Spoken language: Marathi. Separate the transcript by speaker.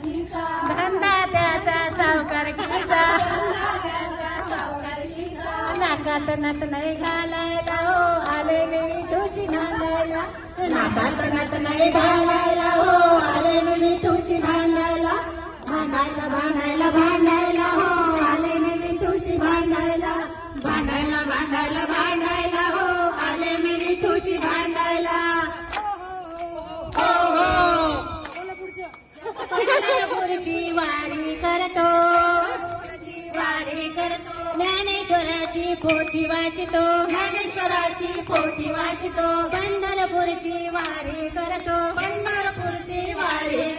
Speaker 1: धंदा त्याचा सावकारकीचा नाकात नत नाही घालायला हो आले मी विठूशी भांडायला नाकात नत नाही घालायला हो आले मी विठूशी भांडायला भांडायला भांडायला भांडायला हो आले मी विठूशी भांडायला भांडायला भांडायला भांडायला हो आले मी विठूशी भांडायला पंढरपूरची वारी करतो ज्ञानेश्वराची पोथी वाचितो ज्ञानेश्वराची पोथी वाचितो पंढरपूरची वारी करतो पंढरपूरची वारी